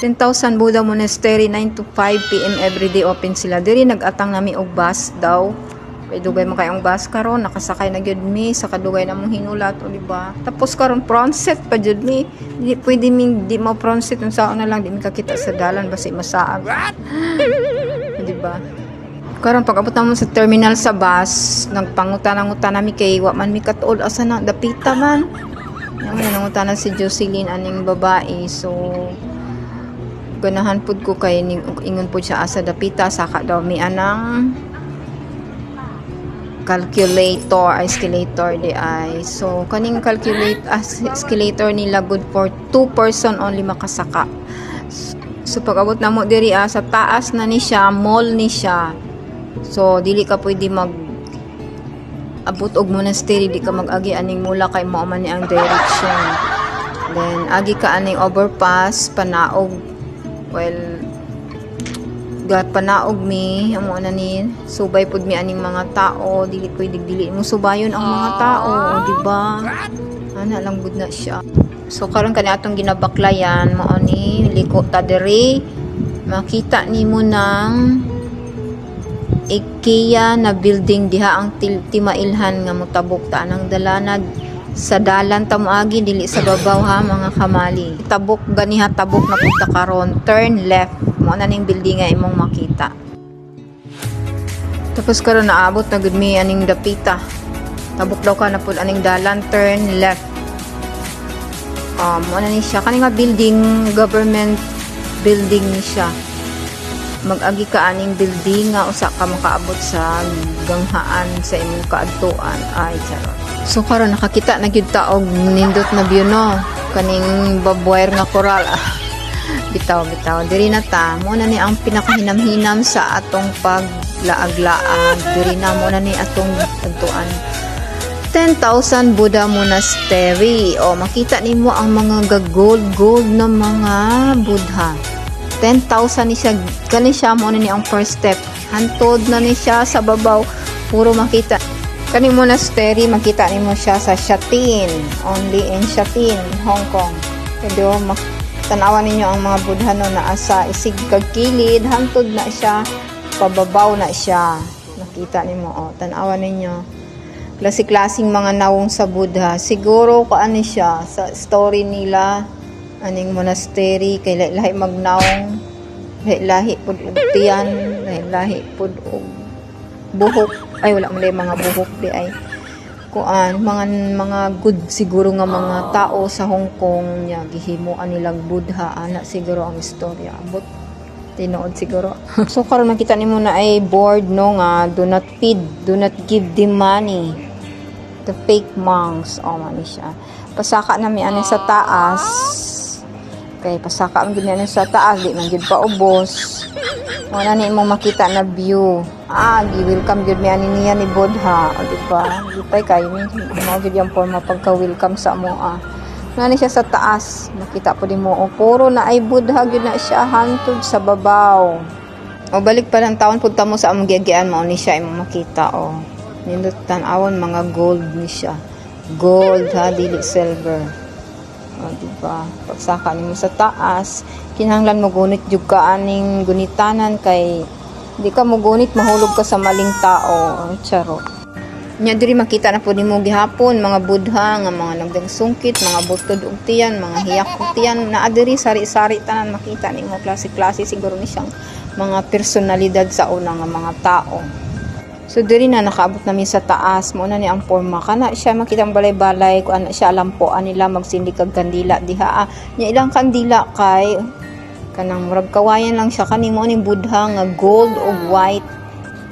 10,000 Buddha Monastery, 9 to 5 PM everyday open sila. Diri nag-atang nami og bus daw. Kay dugay man kayong bus karon, nakasakay na gyud mi sa kadugay namong hinulat o di ba? Tapos karon pronset pa jud mi. Di pwede mi di mo pronset unsaon na lang di mi kakita sa dalan basi masaag. Di ba? Karon pag abot namo sa terminal sa bus, nagpangutan-ngutan nami kay wa man mi katuod asa na dapita man. Naman nangutan si Jocelyn aning babae. So ganahan pud ko kay ingon pud siya asa dapita saka daw mi anang escalator di ay. So kaning escalator nila good for 2 person only makasaka. So pag abot namo diri sa taas na ni siya, mall ni siya. So dili ka pwede mag abot og monastery, di ka mag-agi aning mula kay mao man ni ang direction. Then agi ka aning overpass panaog. Well, panaog mi amo na ni subay pud mi aning mga tao, dili pwede dili mo subayon ang mga tao, di ba? Ana lang gud na siya. So karon kani atong ginabaklayan mao ni liko ta diri, makita nimo ng IKEA na building diha ang timailhan nga motabok ta nang dalanad sa dalan ta moagi dili sa babaw ha mga kamali. Tabok ganiha tabok na punta karon, turn left mo na ning building nga imong makita. Tapos karon naabot na gud mi aning dapita. Tabok daw ka na pud aning dalan, turn left. Mo na ni siya kani nga building, government building ni siya. Mag-agi ka aning building nga usa ka makaabot sa ganghaan sa imong kaadtuan ay charot. So karon nakakita na gyud ta og nindot na view no kaning babwire nga coral. Bitaw diri na ta mo na ni ang pinakahinam-hinam sa atong paglaag-laag. Diri na mo na ni atong adtuan 10,000 Buddha Monastery. O makita nimo ang mga gold na mga Buddha. 10,000 ni siya, kani siya mo na ni ang first step. Hantod na ni siya sa babaw, puro makita. Kani monastery, makita nimo siya sa Shatin, only in Shatin, Hong Kong. Kaya tanawan ninyo ang mga Buddha no na asa isig kag kilid, hantod na siya, pababaw na siya. Makita nimo, tanawan ninyo. Klase-klaseng mga nawong sa Buddha. Siguro kaani siya sa story nila aning monastery kay lahi magnaong, lahi pud og tiyan, lahi pud og buhok. Ay wala man mga buhok di ay kuan mga good siguro nga mga tao sa Hong Kong nya gihimuan nilang Buddha ana siguro ang istorya abot tinuod siguro. So karon makita nimo na ay board no nga do not feed, do not give them money, the fake monks man siya. Pasaka na mi ani sa taas kay pasaka ang ganyan sa taas di man gid pa ubos. Wala ni mo makita na view. Gi-welcome gid mi ani niya ni Buddha, di ba? Di pa kay mo gid yang forma pagka-welcome sa mo Nani siya sa taas, makita po din mo puro na ay Buddha gid na siya hantod sa babaw. O balik pa lang taon punta mo sa among giagian mo ni siya imong makita Nindot tan-awon mga gold ni siya. Gold ha, dili silver. Diba? Pagsaka nimo sa taas, kinahanglan mo gunit jud ka aning gunitanan kay di ka mo gunit mahulog ka sa maling tao. Charot. Nya diri makita na pud nimo gihapon mga Buddha nga mga nagdagsungkit, mga butod og tiyan, mga hiyak og tiyan, naa diri sari-sari tanan makita nimo klase-klase siguro ni siyang mga personalidad sa una nga mga tao. So diri na nakaabot namin sa taas mo na ni ang forma kana siya makita ang balay-balay kung ana siya lampuan nila magsindi kag kandila diha nya ilang kandila kay kanang murag kawayan lang siya kanimo ni Buddha nga gold o white.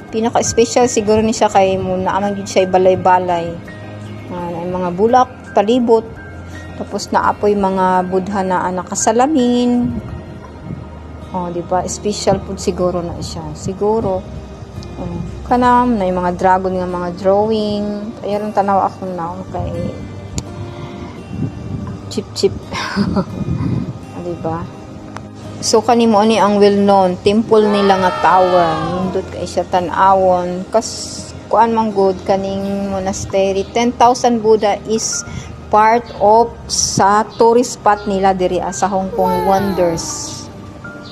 Pinaka-special siguro ni siya kay mo naamang gyud siya balay-balay. Mga bulak palibot tapos naapoy mga Buddha na nakasalamin. Di ba? Special food siguro na siya. Siguro kanam na yung mga dragon nga mga drawing ayan tanaw ako na kay chip diba? So kanimo ni ang well known temple nila nga tower nindot kay siya tan-awon kas kuan man good kaning monastery. 10,000 Buddha is part of sa tourist spot nila diri sa Hong Kong Wonders.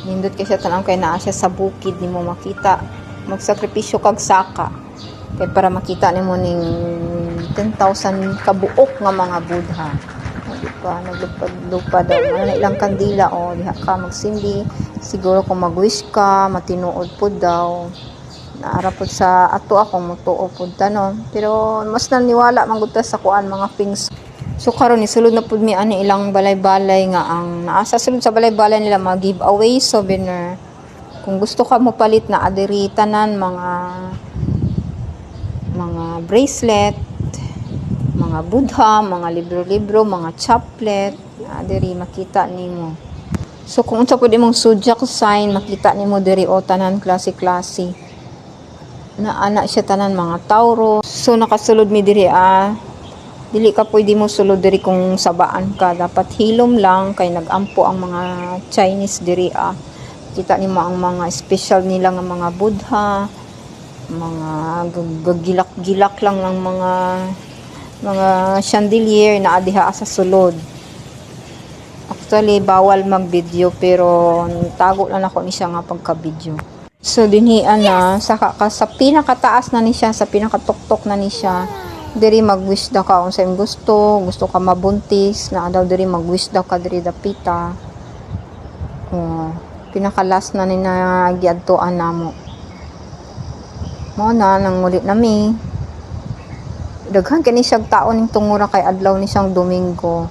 Nindot kay siya tanang kay naa siya sa bukid nimo makita. Magsakripisyo kag saka. Kay para makita nimo ning 10,000 kabuok nga mga Buddha. Di ba? Naglupad-lupad daw. Ano ilang kandila o diha ka magsindi. Siguro kung mag-wish ka, matinuod po daw. Naara po sa ato ako mutuo po tanon. Pero mas naniwala man gud ta sa kuan mga things. So karon ni sulod na pud mi ani ilang balay-balay nga ang naasa sulod sa balay-balay nila mga giveaway souvenir. Kung gusto ka mo palit na adiri tanan mga bracelet, mga Buddha, mga libro-libro, mga chaplet, adiri makita nimo. So kung unsa pud imong zodiac sign makita nimo diri o tanan klase-klase. Na ana siya tanan mga Tauro. So nakasulod mi diri dili ka pwede mo sulod diri kung sabaan ka, dapat hilom lang kay nagampo ang mga Chinese diri kita nimo ang mga special nila nga mga Buddha, mga gagilak-gilak lang ng mga chandelier na adiha sa sulod. Actually bawal mag-video pero tago lang ako ni siya nga pagka-video. So dinhian na sa pinakataas na ni siya, sa pinakatuktok na ni siya. Diri mag-wish daw ka kung sa imong gusto ka mabuntis, na daw diri mag-wish daw ka diri dapita. Pinakalas na ni na giadtoan namo. Mo na nang ulit nami. Daghan kani siyang taon ning tungura kay adlaw ni siyang Domingo.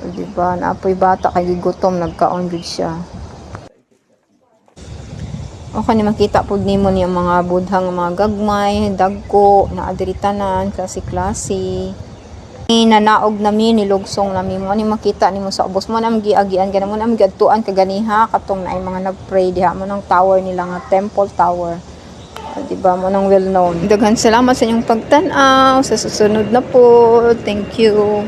Di ba? Naapoy bata kay gigutom nagkaon gud siya. O kani makita pud nimo ni mga Buddha nga mga gagmay, dagko, na adiri tanan, klase-klase. Nanaog nami nilugsong nami mo ani makita nimo sa ubos mo nang giagian kana mo nang giadtuan kaganiha katong naay mga nagpray diha mo nang tower nila nga Temple Tower. Di ba mo nang well known. Daghan salamat sa inyong pagtan-aw, sa susunod na po. Thank you.